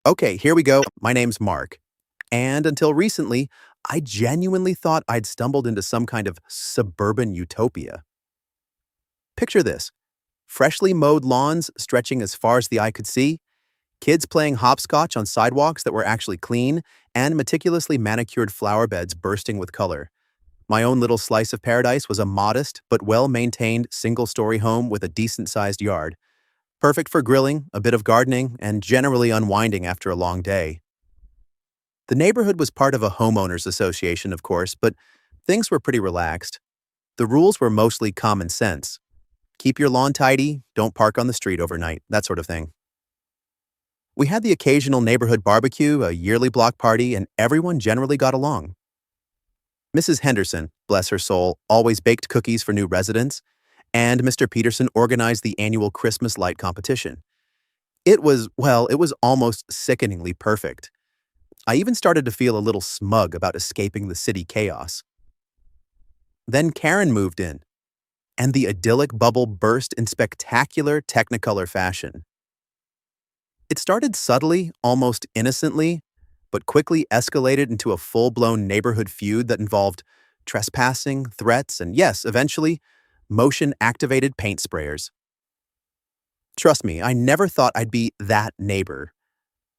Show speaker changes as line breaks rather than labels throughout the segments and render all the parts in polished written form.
Okay, here we go. My name's Mark. And until recently, I genuinely thought I'd stumbled into some kind of suburban utopia. Picture this: freshly mowed lawns stretching as far as the eye could see, kids playing hopscotch on sidewalks that were actually clean, and meticulously manicured flower beds bursting with color. My own little slice of paradise was a modest but well-maintained single-story home with a decent-sized yard, perfect for grilling, a bit of gardening, and generally unwinding after a long day. The neighborhood was part of a homeowners association, of course, but things were pretty relaxed. The rules were mostly common sense. Keep your lawn tidy, don't park on the street overnight, that sort of thing. We had the occasional neighborhood barbecue, a yearly block party, and everyone generally got along. Mrs. Henderson, bless her soul, always baked cookies for new residents, and Mr. Peterson organized the annual Christmas light competition. It was almost sickeningly perfect. I even started to feel a little smug about escaping the city chaos. Then Karen moved in, and the idyllic bubble burst in spectacular Technicolor fashion. It started subtly, almost innocently, but quickly escalated into a full-blown neighborhood feud that involved trespassing, threats, and yes, eventually, motion-activated paint sprayers. Trust me, I never thought I'd be that neighbor.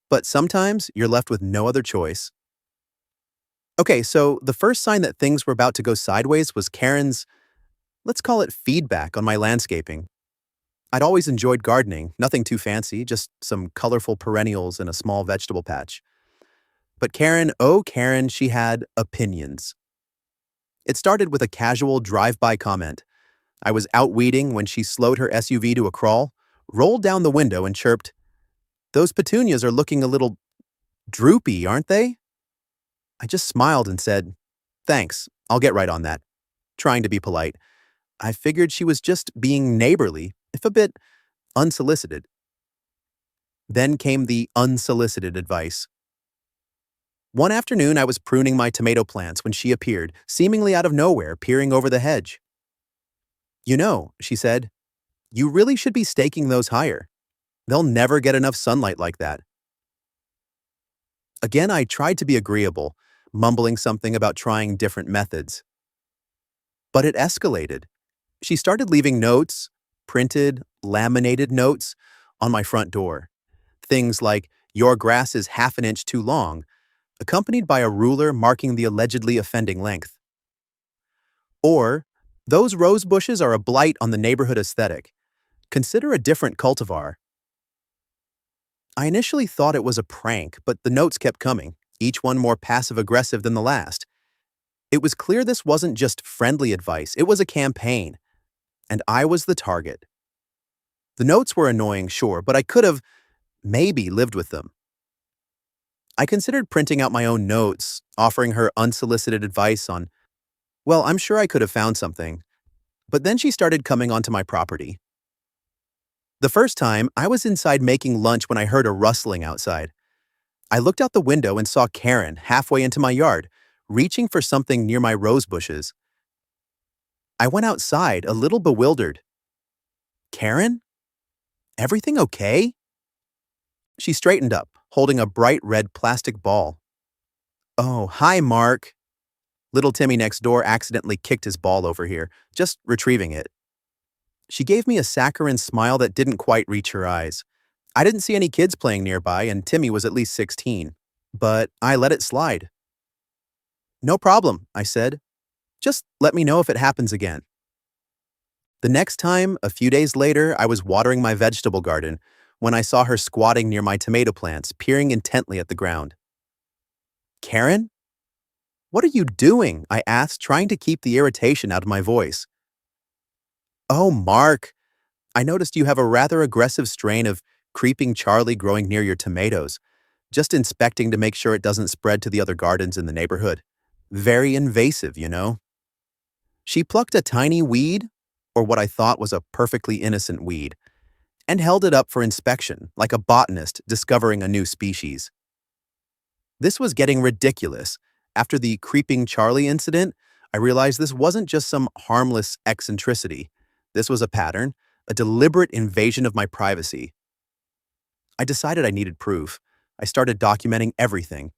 But sometimes you're left with no other choice. Okay, so the first sign that things were about to go sideways was Karen's, let's call it feedback on my landscaping. I'd always enjoyed gardening, nothing too fancy, just some colorful perennials and a small vegetable patch. But Karen, oh Karen, she had opinions. It started with a casual drive-by comment. I was out weeding when she slowed her SUV to a crawl, rolled down the window and chirped, "Those petunias are looking a little droopy, aren't they?" I just smiled and said, "Thanks, I'll get right on that," trying to be polite. I figured she was just being neighborly, if a bit unsolicited. Then came the unsolicited advice. One afternoon, I was pruning my tomato plants when she appeared, seemingly out of nowhere, peering over the hedge. "You know," she said, "you really should be staking those higher. They'll never get enough sunlight like that." Again, I tried to be agreeable, mumbling something about trying different methods. But it escalated. She started leaving notes, printed, laminated notes, on my front door. Things like, "Your grass is half an inch too long," accompanied by a ruler marking the allegedly offending length. Or, "Those rose bushes are a blight on the neighborhood aesthetic. Consider a different cultivar." I initially thought it was a prank, but the notes kept coming, each one more passive-aggressive than the last. It was clear this wasn't just friendly advice, it was a campaign, and I was the target. The notes were annoying, sure, but I could have, maybe, lived with them. I considered printing out my own notes, offering her unsolicited advice on, well, I'm sure I could have found something. But then she started coming onto my property. The first time, I was inside making lunch when I heard a rustling outside. I looked out the window and saw Karen halfway into my yard, reaching for something near my rose bushes. I went outside, a little bewildered. "Karen? Everything okay?" She straightened up, holding a bright red plastic ball. "Oh, hi, Mark." Little Timmy next door accidentally kicked his ball over here, just retrieving it. She gave me a saccharine smile that didn't quite reach her eyes. I didn't see any kids playing nearby, and Timmy was at least 16. But I let it slide. "No problem," I said. "Just let me know if it happens again." The next time, a few days later, I was watering my vegetable garden when I saw her squatting near my tomato plants, peering intently at the ground. "Karen? What are you doing?" I asked, trying to keep the irritation out of my voice. "Oh, Mark, I noticed you have a rather aggressive strain of creeping Charlie growing near your tomatoes. Just inspecting to make sure it doesn't spread to the other gardens in the neighborhood. Very invasive, you know." She plucked a tiny weed, or what I thought was a perfectly innocent weed, and held it up for inspection, like a botanist discovering a new species. This was getting ridiculous. After the creeping Charlie incident, I realized this wasn't just some harmless eccentricity. This was a pattern, a deliberate invasion of my privacy. I decided I needed proof. I started documenting everything.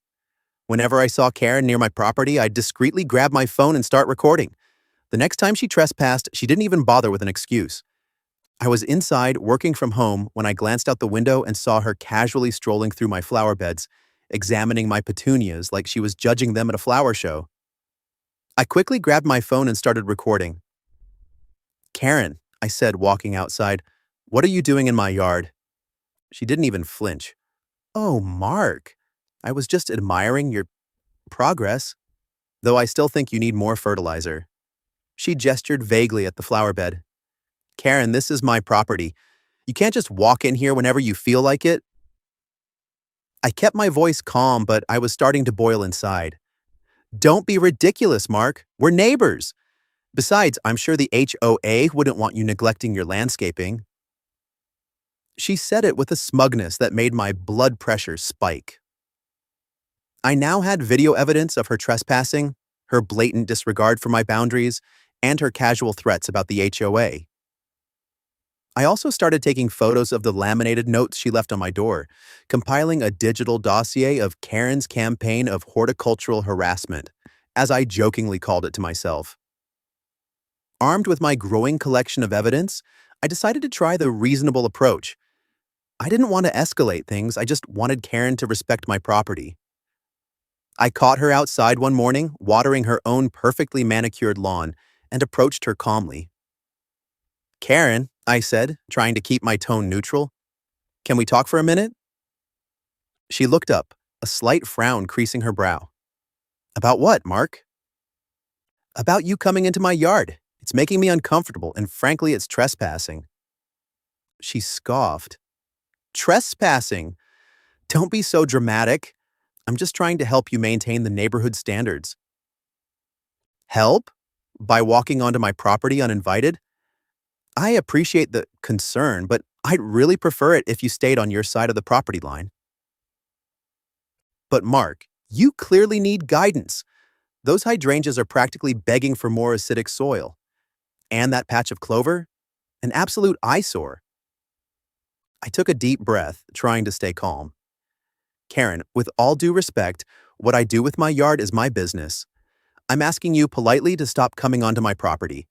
Whenever I saw Karen near my property, I'd discreetly grab my phone and start recording. The next time she trespassed, she didn't even bother with an excuse. I was inside working from home when I glanced out the window and saw her casually strolling through my flower beds, examining my petunias like she was judging them at a flower show. I quickly grabbed my phone and started recording. "Karen," I said, walking outside, "what are you doing in my yard?" She didn't even flinch. "Oh, Mark, I was just admiring your progress, though I still think you need more fertilizer." She gestured vaguely at the flower bed. "Karen, this is my property. You can't just walk in here whenever you feel like it." I kept my voice calm, but I was starting to boil inside. "Don't be ridiculous, Mark. We're neighbors. Besides, I'm sure the HOA wouldn't want you neglecting your landscaping." She said it with a smugness that made my blood pressure spike. I now had video evidence of her trespassing, her blatant disregard for my boundaries, and her casual threats about the HOA. I also started taking photos of the laminated notes she left on my door, compiling a digital dossier of Karen's campaign of horticultural harassment, as I jokingly called it to myself. Armed with my growing collection of evidence, I decided to try the reasonable approach. I didn't want to escalate things, I just wanted Karen to respect my property. I caught her outside one morning, watering her own perfectly manicured lawn, and approached her calmly. "Karen," I said, trying to keep my tone neutral, "can we talk for a minute?" She looked up, a slight frown creasing her brow. "About what, Mark?" "About you coming into my yard. It's making me uncomfortable, and frankly, it's trespassing." She scoffed. "Trespassing? Don't be so dramatic. I'm just trying to help you maintain the neighborhood standards." "Help? By walking onto my property uninvited? I appreciate the concern, but I'd really prefer it if you stayed on your side of the property line." "But Mark, you clearly need guidance. Those hydrangeas are practically begging for more acidic soil. And that patch of clover? An absolute eyesore." I took a deep breath, trying to stay calm. "Karen, with all due respect, what I do with my yard is my business. I'm asking you politely to stop coming onto my property.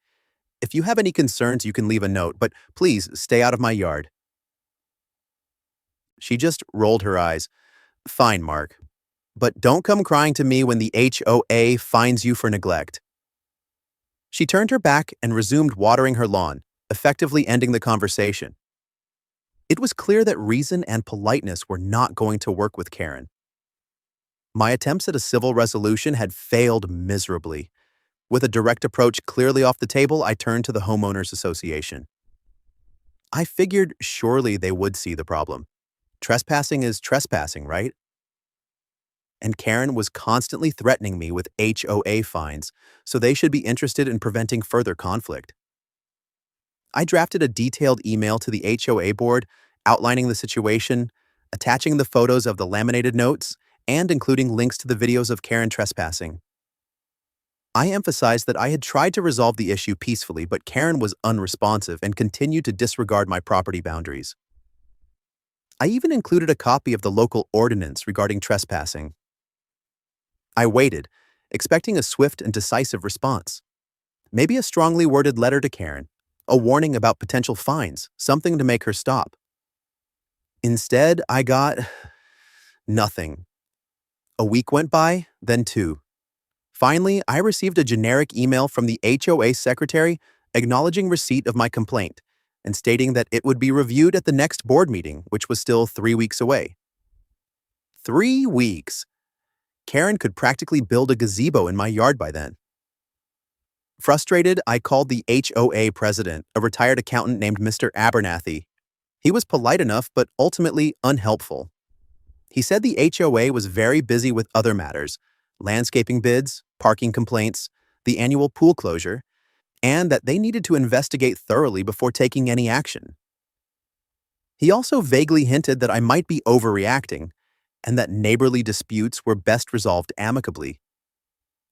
If you have any concerns, you can leave a note, but please stay out of my yard." She just rolled her eyes. "Fine, Mark. But don't come crying to me when the HOA fines you for neglect." She turned her back and resumed watering her lawn, effectively ending the conversation. It was clear that reason and politeness were not going to work with Karen. My attempts at a civil resolution had failed miserably. With a direct approach clearly off the table, I turned to the homeowners association. I figured surely they would see the problem. Trespassing is trespassing, right? And Karen was constantly threatening me with HOA fines, so they should be interested in preventing further conflict. I drafted a detailed email to the HOA board outlining the situation, attaching the photos of the laminated notes, and including links to the videos of Karen trespassing. I emphasized that I had tried to resolve the issue peacefully, but Karen was unresponsive and continued to disregard my property boundaries. I even included a copy of the local ordinance regarding trespassing. I waited, expecting a swift and decisive response. Maybe a strongly worded letter to Karen, a warning about potential fines, something to make her stop. Instead, I got nothing. A week went by, then two. Finally, I received a generic email from the HOA secretary acknowledging receipt of my complaint and stating that it would be reviewed at the next board meeting, which was still 3 weeks away. 3 weeks! Karen could practically build a gazebo in my yard by then. Frustrated, I called the HOA president, a retired accountant named Mr. Abernathy. He was polite enough, but ultimately unhelpful. He said the HOA was very busy with other matters, landscaping bids, parking complaints, the annual pool closure, and that they needed to investigate thoroughly before taking any action. He also vaguely hinted that I might be overreacting, and that neighborly disputes were best resolved amicably.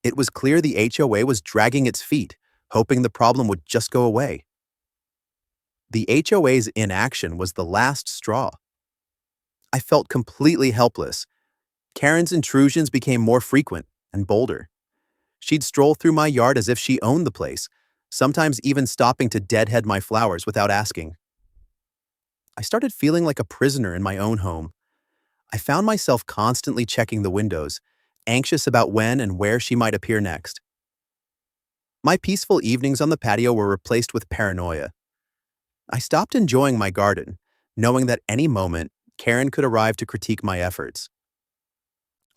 It was clear the HOA was dragging its feet, hoping the problem would just go away. The HOA's inaction was the last straw. I felt completely helpless. Karen's intrusions became more frequent and bolder. She'd stroll through my yard as if she owned the place, sometimes even stopping to deadhead my flowers without asking. I started feeling like a prisoner in my own home. I found myself constantly checking the windows, anxious about when and where she might appear next. My peaceful evenings on the patio were replaced with paranoia. I stopped enjoying my garden, knowing that any moment, Karen could arrive to critique my efforts.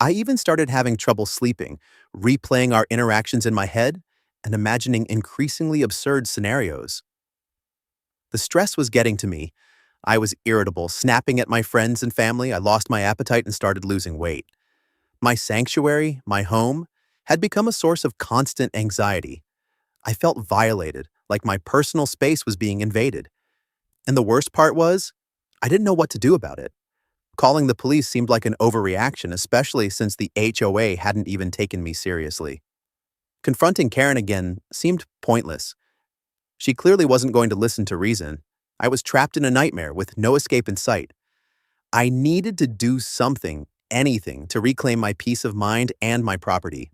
I even started having trouble sleeping, replaying our interactions in my head and imagining increasingly absurd scenarios. The stress was getting to me. I was irritable, snapping at my friends and family. I lost my appetite and started losing weight. My sanctuary, my home, had become a source of constant anxiety. I felt violated, like my personal space was being invaded. And the worst part was, I didn't know what to do about it. Calling the police seemed like an overreaction, especially since the HOA hadn't even taken me seriously. Confronting Karen again seemed pointless. She clearly wasn't going to listen to reason. I was trapped in a nightmare with no escape in sight. I needed to do something, anything, to reclaim my peace of mind and my property.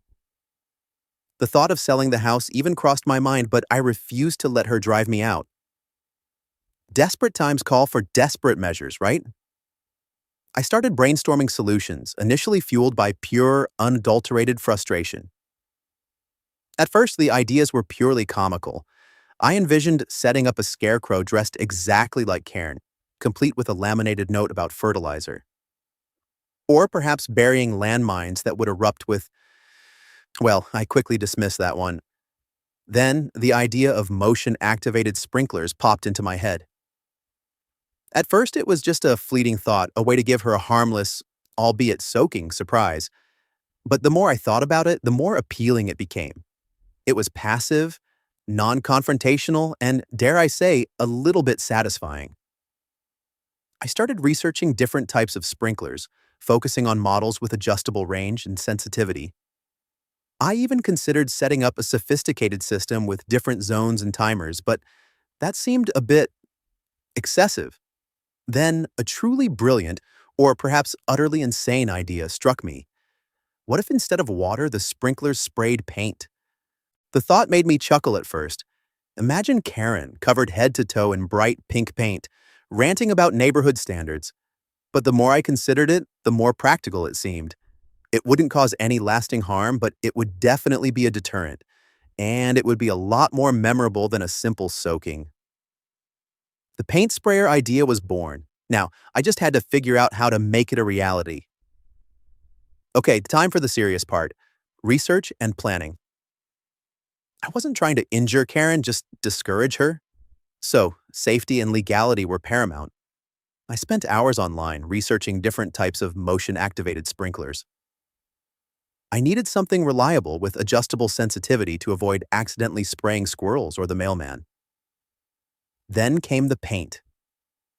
The thought of selling the house even crossed my mind, but I refused to let her drive me out. Desperate times call for desperate measures, right? I started brainstorming solutions, initially fueled by pure, unadulterated frustration. At first, the ideas were purely comical. I envisioned setting up a scarecrow dressed exactly like Karen, complete with a laminated note about fertilizer. Or perhaps burying landmines that would erupt with, well, I quickly dismissed that one. Then, the idea of motion-activated sprinklers popped into my head. At first, it was just a fleeting thought, a way to give her a harmless, albeit soaking, surprise. But the more I thought about it, the more appealing it became. It was passive, non-confrontational, and, dare I say, a little bit satisfying. I started researching different types of sprinklers, focusing on models with adjustable range and sensitivity. I even considered setting up a sophisticated system with different zones and timers, but that seemed a bit excessive. Then, a truly brilliant, or perhaps utterly insane idea struck me. What if instead of water, the sprinklers sprayed paint? The thought made me chuckle at first. Imagine Karen, covered head to toe in bright pink paint, ranting about neighborhood standards. But the more I considered it, the more practical it seemed. It wouldn't cause any lasting harm, but it would definitely be a deterrent. And it would be a lot more memorable than a simple soaking. The paint sprayer idea was born. Now, I just had to figure out how to make it a reality. Okay, time for the serious part. Research and planning. I wasn't trying to injure Karen, just discourage her. So, safety and legality were paramount. I spent hours online researching different types of motion-activated sprinklers. I needed something reliable with adjustable sensitivity to avoid accidentally spraying squirrels or the mailman. Then came the paint.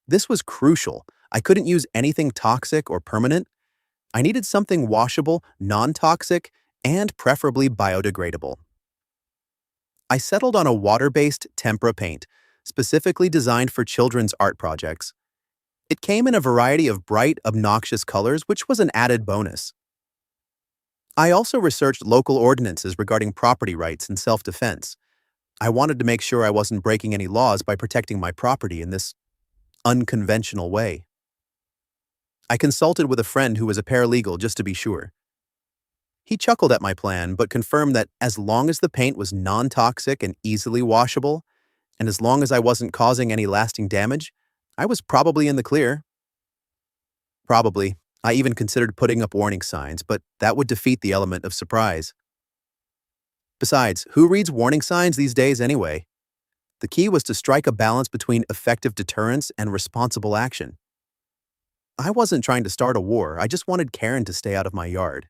This was crucial. I couldn't use anything toxic or permanent. I needed something washable, non-toxic, and preferably biodegradable. I settled on a water-based tempera paint, specifically designed for children's art projects. It came in a variety of bright, obnoxious colors, which was an added bonus. I also researched local ordinances regarding property rights and self-defense. I wanted to make sure I wasn't breaking any laws by protecting my property in this unconventional way. I consulted with a friend who was a paralegal just to be sure. He chuckled at my plan, but confirmed that as long as the paint was non-toxic and easily washable, and as long as I wasn't causing any lasting damage, I was probably in the clear. Probably. I even considered putting up warning signs, but that would defeat the element of surprise. Besides, who reads warning signs these days anyway? The key was to strike a balance between effective deterrence and responsible action. I wasn't trying to start a war, I just wanted Karen to stay out of my yard.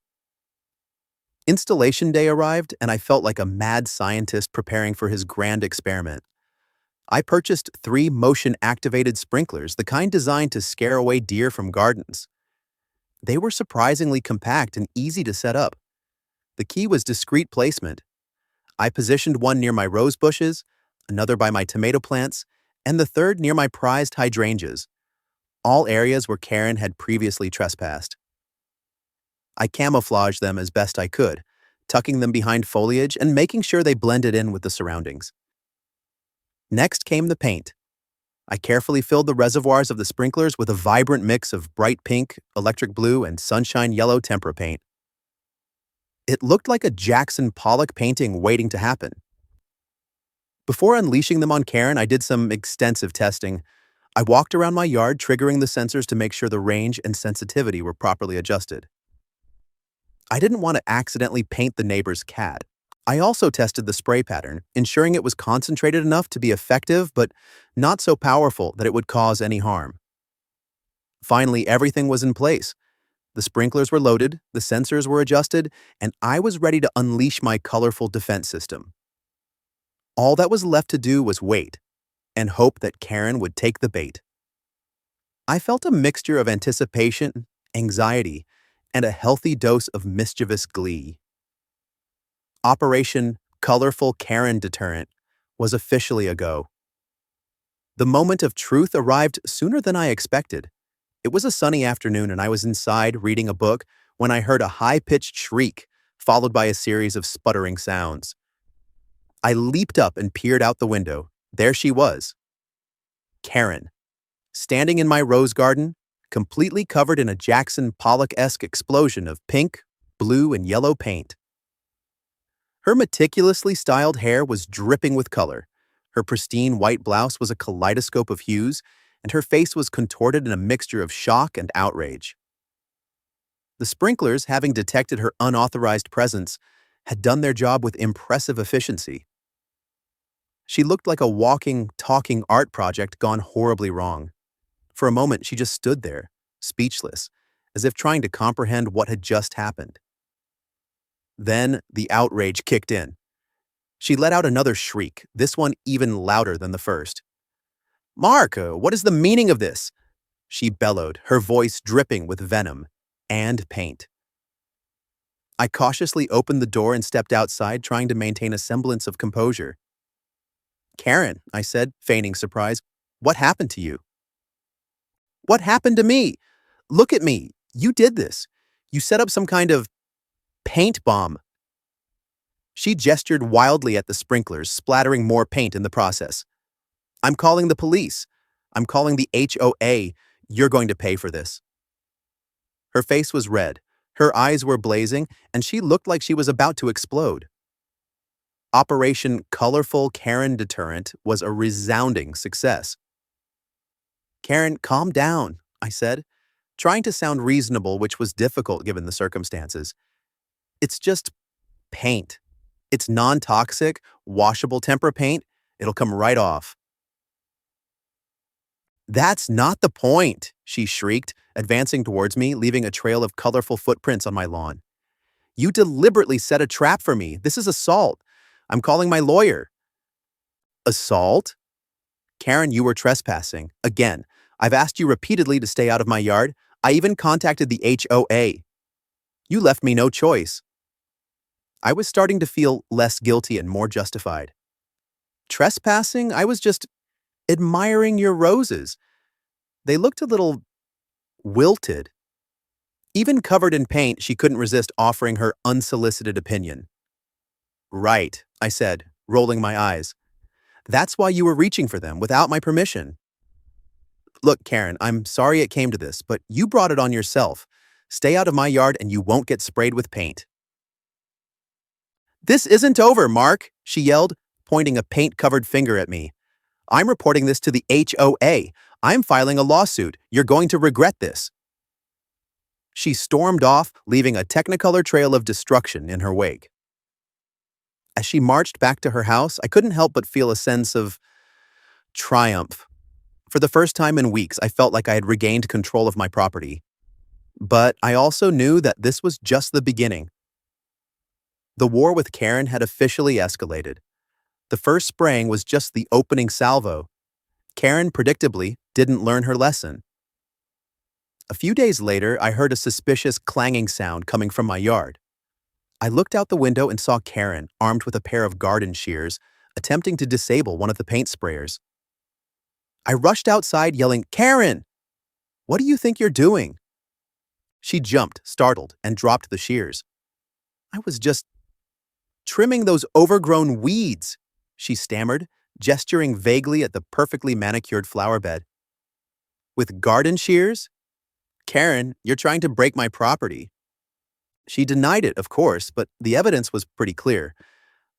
Installation day arrived, and I felt like a mad scientist preparing for his grand experiment. I purchased 3 motion-activated sprinklers, the kind designed to scare away deer from gardens. They were surprisingly compact and easy to set up. The key was discreet placement. I positioned one near my rose bushes, another by my tomato plants, and the third near my prized hydrangeas. all areas where Karen had previously trespassed. I camouflaged them as best I could, tucking them behind foliage and making sure they blended in with the surroundings. Next came the paint. I carefully filled the reservoirs of the sprinklers with a vibrant mix of bright pink, electric blue, and sunshine yellow tempera paint. It looked like a Jackson Pollock painting waiting to happen. Before unleashing them on Karen, I did some extensive testing. I walked around my yard, triggering the sensors to make sure the range and sensitivity were properly adjusted. I didn't want to accidentally paint the neighbor's cat. I also tested the spray pattern, ensuring it was concentrated enough to be effective but not so powerful that it would cause any harm. Finally, everything was in place. The sprinklers were loaded, the sensors were adjusted, and I was ready to unleash my colorful defense system. All that was left to do was wait and hope that Karen would take the bait. I felt a mixture of anticipation, anxiety, and a healthy dose of mischievous glee. Operation Colorful Karen Deterrent was officially a go. The moment of truth arrived sooner than I expected. It was a sunny afternoon and I was inside reading a book when I heard a high-pitched shriek, followed by a series of sputtering sounds. I leaped up and peered out the window. There she was, Karen, standing in my rose garden, completely covered in a Jackson Pollock-esque explosion of pink, blue, and yellow paint. Her meticulously styled hair was dripping with color. Her pristine white blouse was a kaleidoscope of hues, and her face was contorted in a mixture of shock and outrage. The sprinklers, having detected her unauthorized presence, had done their job with impressive efficiency. She looked like a walking, talking art project gone horribly wrong. For a moment, she just stood there, speechless, as if trying to comprehend what had just happened. Then the outrage kicked in. She let out another shriek, this one even louder than the first. "Mark, what is the meaning of this?" she bellowed, her voice dripping with venom and paint. I cautiously opened the door and stepped outside, trying to maintain a semblance of composure. "Karen," I said, feigning surprise, "what happened to you?" "What happened to me? Look at me. You did this. You set up some kind of paint bomb." She gestured wildly at the sprinklers, splattering more paint in the process. "I'm calling the police. I'm calling the HOA. You're going to pay for this." Her face was red, her eyes were blazing, and she looked like she was about to explode. Operation Colorful Karen Deterrent was a resounding success. "Karen, calm down," I said, trying to sound reasonable, which was difficult given the circumstances. "It's just paint. It's non-toxic, washable tempera paint. It'll come right off." "That's not the point," she shrieked, advancing towards me, leaving a trail of colorful footprints on my lawn. "You deliberately set a trap for me. This is assault. I'm calling my lawyer." "Assault?" "Karen, you were trespassing. Again. I've asked you repeatedly to stay out of my yard. I even contacted the HOA. You left me no choice." I was starting to feel less guilty and more justified. "Trespassing? I was just admiring your roses. They looked a little wilted." Even covered in paint, she couldn't resist offering her unsolicited opinion. "Right," I said, rolling my eyes. "That's why you were reaching for them without my permission." "Look, Karen, I'm sorry it came to this, but you brought it on yourself. Stay out of my yard and you won't get sprayed with paint." "This isn't over, Mark," she yelled, pointing a paint-covered finger at me. "I'm reporting this to the HOA. I'm filing a lawsuit. You're going to regret this." She stormed off, leaving a technicolor trail of destruction in her wake. As she marched back to her house, I couldn't help but feel a sense of triumph. For the first time in weeks, I felt like I had regained control of my property. But I also knew that this was just the beginning. The war with Karen had officially escalated. The first spraying was just the opening salvo. Karen, predictably, didn't learn her lesson. A few days later, I heard a suspicious clanging sound coming from my yard. I looked out the window and saw Karen, armed with a pair of garden shears, attempting to disable one of the paint sprayers. I rushed outside yelling, "Karen!" What do you think you're doing?" She jumped, startled, and dropped the shears. "I was just trimming those overgrown weeds," she stammered, gesturing vaguely at the perfectly manicured flower bed. "With garden shears? Karen, you're trying to break my property." She denied it, of course, but the evidence was pretty clear.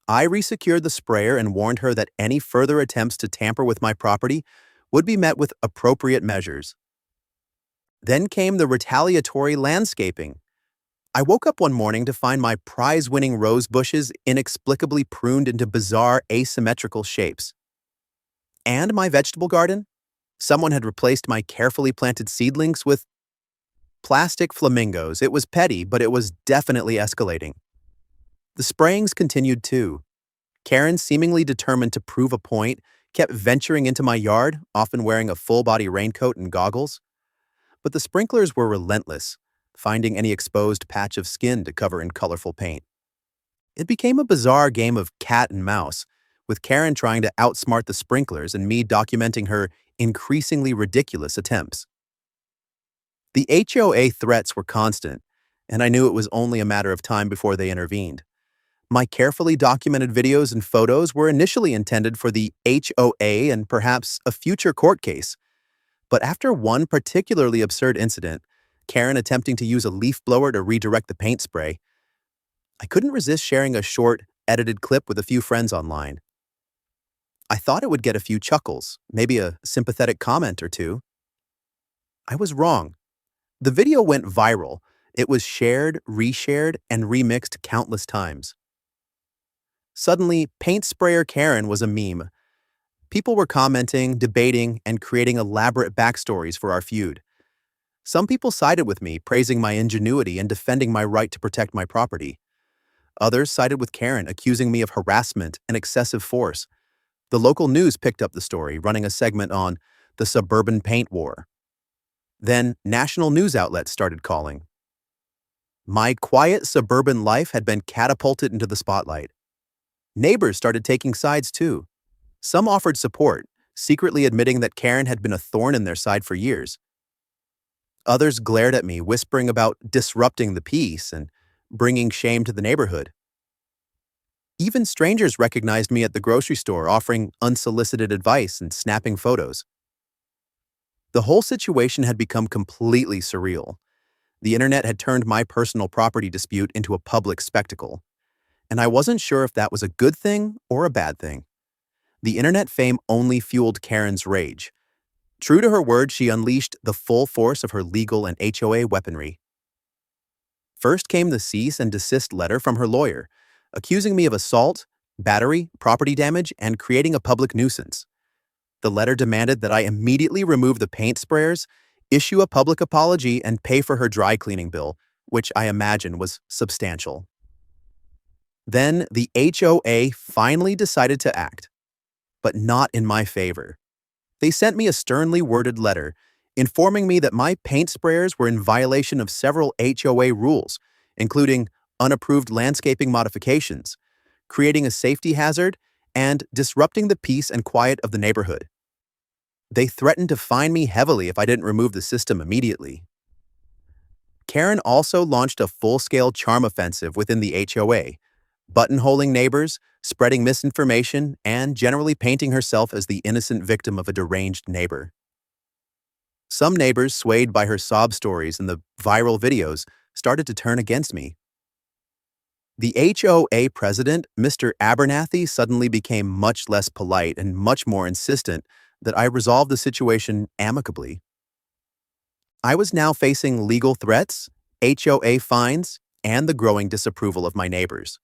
I resecured the sprayer and warned her that any further attempts to tamper with my property would be met with appropriate measures. Then came the retaliatory landscaping. I woke up one morning to find my prize-winning rose bushes inexplicably pruned into bizarre asymmetrical shapes. And my vegetable garden? Someone had replaced my carefully planted seedlings with plastic flamingos. It was petty, but it was definitely escalating. The sprayings continued too. Karen, seemingly determined to prove a point, kept venturing into my yard, often wearing a full-body raincoat and goggles. But the sprinklers were relentless, finding any exposed patch of skin to cover in colorful paint. It became a bizarre game of cat and mouse, with Karen trying to outsmart the sprinklers and me documenting her increasingly ridiculous attempts. The HOA threats were constant, and I knew it was only a matter of time before they intervened. My carefully documented videos and photos were initially intended for the HOA and perhaps a future court case. But after one particularly absurd incident, Karen attempting to use a leaf blower to redirect the paint spray, I couldn't resist sharing a short, edited clip with a few friends online. I thought it would get a few chuckles, maybe a sympathetic comment or two. I was wrong. The video went viral. It was shared, reshared, and remixed countless times. Suddenly, paint sprayer Karen was a meme. People were commenting, debating, and creating elaborate backstories for our feud. Some people sided with me, praising my ingenuity and defending my right to protect my property. Others sided with Karen, accusing me of harassment and excessive force. The local news picked up the story, running a segment on the suburban paint war. Then, national news outlets started calling. My quiet suburban life had been catapulted into the spotlight. Neighbors started taking sides too. Some offered support, secretly admitting that Karen had been a thorn in their side for years. Others glared at me, whispering about disrupting the peace and bringing shame to the neighborhood. Even strangers recognized me at the grocery store, offering unsolicited advice and snapping photos. The whole situation had become completely surreal. The internet had turned my personal property dispute into a public spectacle, and I wasn't sure if that was a good thing or a bad thing. The internet fame only fueled Karen's rage. True to her word, she unleashed the full force of her legal and HOA weaponry. First came the cease and desist letter from her lawyer, accusing me of assault, battery, property damage, and creating a public nuisance. The letter demanded that I immediately remove the paint sprayers, issue a public apology, and pay for her dry cleaning bill, which I imagine was substantial. Then the HOA finally decided to act, but not in my favor. They sent me a sternly worded letter informing me that my paint sprayers were in violation of several HOA rules, including unapproved landscaping modifications, creating a safety hazard, and disrupting the peace and quiet of the neighborhood. They threatened to fine me heavily if I didn't remove the system immediately. Karen also launched a full-scale charm offensive within the HOA, buttonholing neighbors, spreading misinformation, and generally painting herself as the innocent victim of a deranged neighbor. Some neighbors, swayed by her sob stories and the viral videos, started to turn against me. The HOA president, Mr. Abernathy, suddenly became much less polite and much more insistent that I resolve the situation amicably. I was now facing legal threats, HOA fines, and the growing disapproval of my neighbors.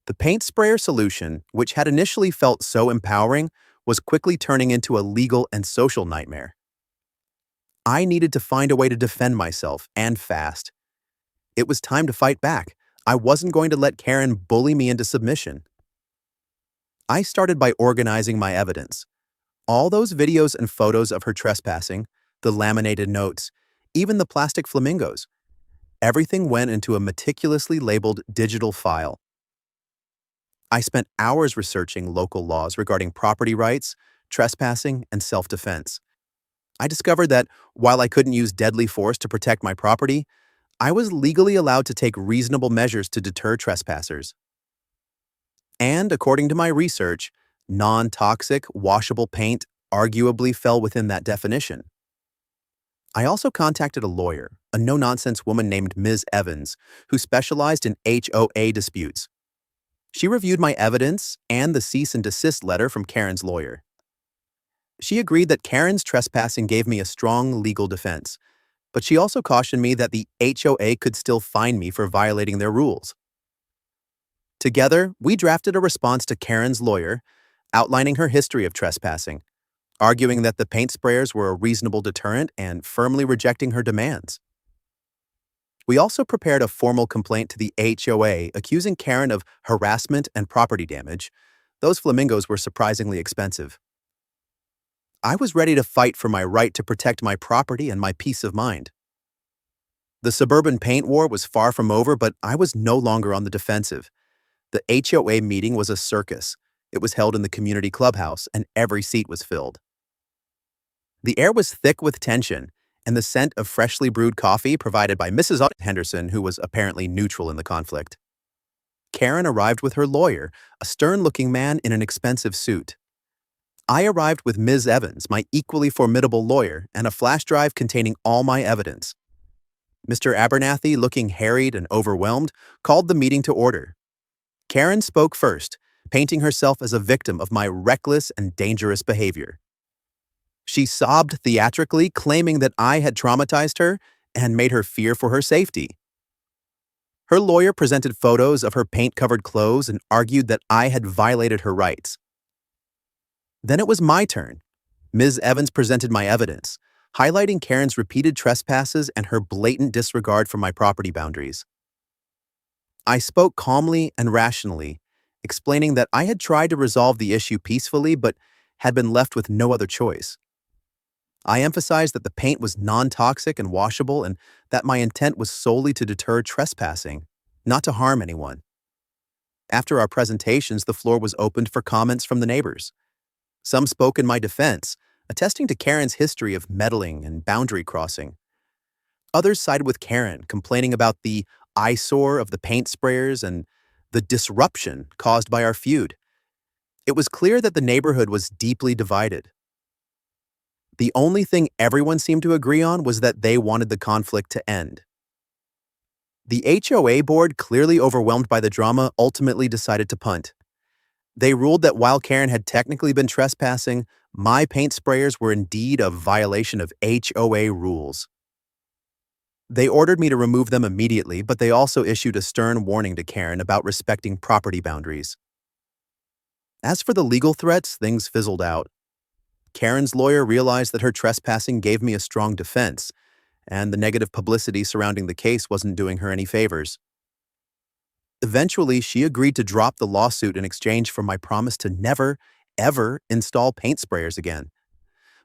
The paint sprayer solution, which had initially felt so empowering, was quickly turning into a legal and social nightmare. I needed to find a way to defend myself, and fast. It was time to fight back. I wasn't going to let Karen bully me into submission. I started by organizing my evidence. All those videos and photos of her trespassing, the laminated notes, even the plastic flamingos. Everything went into a meticulously labeled digital file. I spent hours researching local laws regarding property rights, trespassing, and self-defense. I discovered that while I couldn't use deadly force to protect my property, I was legally allowed to take reasonable measures to deter trespassers. And according to my research, non-toxic, washable paint arguably fell within that definition. I also contacted a lawyer, a no-nonsense woman named Ms. Evans, who specialized in HOA disputes. She reviewed my evidence and the cease and desist letter from Karen's lawyer. She agreed that Karen's trespassing gave me a strong legal defense, but she also cautioned me that the HOA could still fine me for violating their rules. Together, we drafted a response to Karen's lawyer, outlining her history of trespassing, arguing that the paint sprayers were a reasonable deterrent and firmly rejecting her demands. We also prepared a formal complaint to the HOA accusing Karen of harassment and property damage. Those flamingos were surprisingly expensive. I was ready to fight for my right to protect my property and my peace of mind. The suburban paint war was far from over, but I was no longer on the defensive. The HOA meeting was a circus. It was held in the community clubhouse, and every seat was filled. The air was thick with tension, and the scent of freshly brewed coffee provided by Mrs. Henderson, who was apparently neutral in the conflict. Karen arrived with her lawyer, a stern-looking man in an expensive suit. I arrived with Ms. Evans, my equally formidable lawyer, and a flash drive containing all my evidence. Mr. Abernathy, looking harried and overwhelmed, called the meeting to order. Karen spoke first, painting herself as a victim of my reckless and dangerous behavior. She sobbed theatrically, claiming that I had traumatized her and made her fear for her safety. Her lawyer presented photos of her paint-covered clothes and argued that I had violated her rights. Then it was my turn. Ms. Evans presented my evidence, highlighting Karen's repeated trespasses and her blatant disregard for my property boundaries. I spoke calmly and rationally, explaining that I had tried to resolve the issue peacefully but had been left with no other choice. I emphasized that the paint was non-toxic and washable and that my intent was solely to deter trespassing, not to harm anyone. After our presentations, the floor was opened for comments from the neighbors. Some spoke in my defense, attesting to Karen's history of meddling and boundary crossing. Others sided with Karen, complaining about the eyesore of the paint sprayers and the disruption caused by our feud. It was clear that the neighborhood was deeply divided. The only thing everyone seemed to agree on was that they wanted the conflict to end. The HOA board, clearly overwhelmed by the drama, ultimately decided to punt. They ruled that while Karen had technically been trespassing, my paint sprayers were indeed a violation of HOA rules. They ordered me to remove them immediately, but they also issued a stern warning to Karen about respecting property boundaries. As for the legal threats, things fizzled out. Karen's lawyer realized that her trespassing gave me a strong defense, and the negative publicity surrounding the case wasn't doing her any favors. Eventually, she agreed to drop the lawsuit in exchange for my promise to never, ever install paint sprayers again.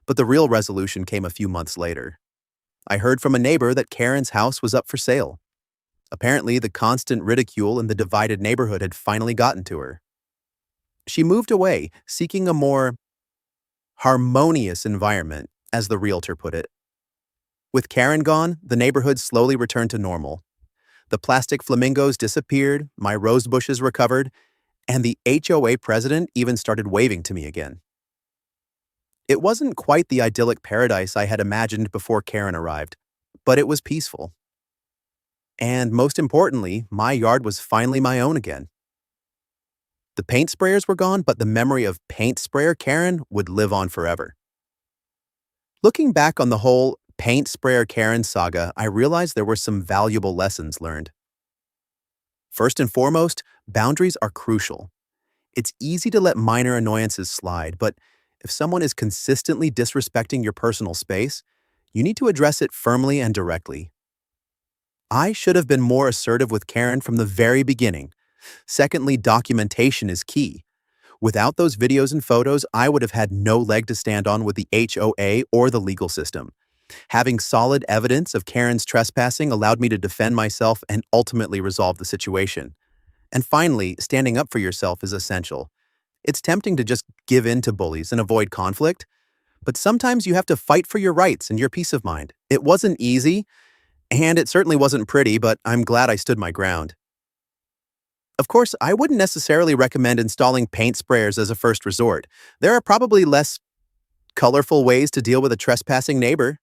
But the real resolution came a few months later. I heard from a neighbor that Karen's house was up for sale. Apparently, the constant ridicule in the divided neighborhood had finally gotten to her. She moved away, seeking a more harmonious environment, as the realtor put it. With Karen gone, the neighborhood slowly returned to normal. The plastic flamingos disappeared, my rose bushes recovered, and the HOA president even started waving to me again. It wasn't quite the idyllic paradise I had imagined before Karen arrived, but it was peaceful. And most importantly, my yard was finally my own again. The paint sprayers were gone, but the memory of paint sprayer Karen would live on forever. Looking back on the whole paint sprayer Karen saga, I realized there were some valuable lessons learned. First and foremost, boundaries are crucial. It's easy to let minor annoyances slide, but if someone is consistently disrespecting your personal space, you need to address it firmly and directly. I should have been more assertive with Karen from the very beginning. Secondly, documentation is key. Without those videos and photos, I would have had no leg to stand on with the HOA or the legal system. Having solid evidence of Karen's trespassing allowed me to defend myself and ultimately resolve the situation. And finally, standing up for yourself is essential. It's tempting to just give in to bullies and avoid conflict, But sometimes you have to fight for your rights and your peace of mind. It wasn't easy, and it certainly wasn't pretty, but I'm glad I stood my ground. Of course, I wouldn't necessarily recommend installing paint sprayers as a first resort. There are probably less colorful ways to deal with a trespassing neighbor.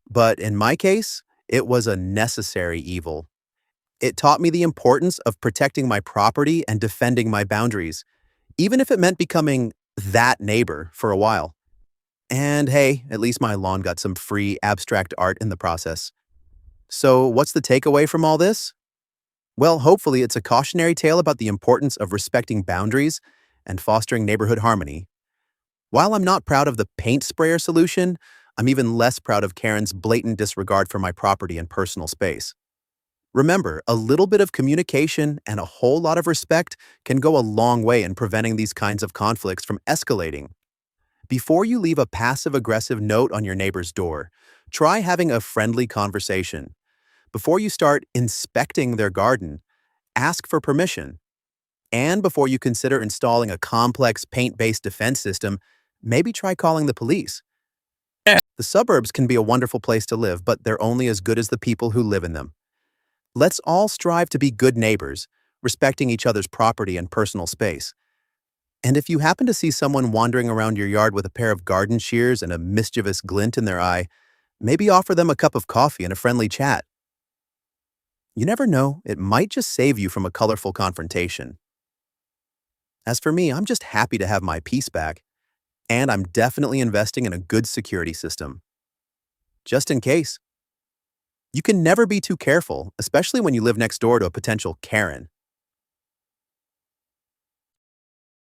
But in my case, it was a necessary evil. It taught me the importance of protecting my property and defending my boundaries, even if it meant becoming that neighbor for a while. And hey, at least my lawn got some free abstract art in the process. So, what's the takeaway from all this? Well, hopefully, it's a cautionary tale about the importance of respecting boundaries and fostering neighborhood harmony. While I'm not proud of the paint sprayer solution, I'm even less proud of Karen's blatant disregard for my property and personal space. Remember, a little bit of communication and a whole lot of respect can go a long way in preventing these kinds of conflicts from escalating. Before you leave a passive-aggressive note on your neighbor's door, try having a friendly conversation. Before you start inspecting their garden, ask for permission. And before you consider installing a complex paint-based defense system, maybe try calling the police. The suburbs can be a wonderful place to live, but they're only as good as the people who live in them. Let's all strive to be good neighbors, respecting each other's property and personal space. And if you happen to see someone wandering around your yard with a pair of garden shears and a mischievous glint in their eye, maybe offer them a cup of coffee and a friendly chat. You never know, it might just save you from a colorful confrontation. As for me, I'm just happy to have my peace back, and I'm definitely investing in a good security system. Just in case. You can never be too careful, especially when you live next door to a potential Karen.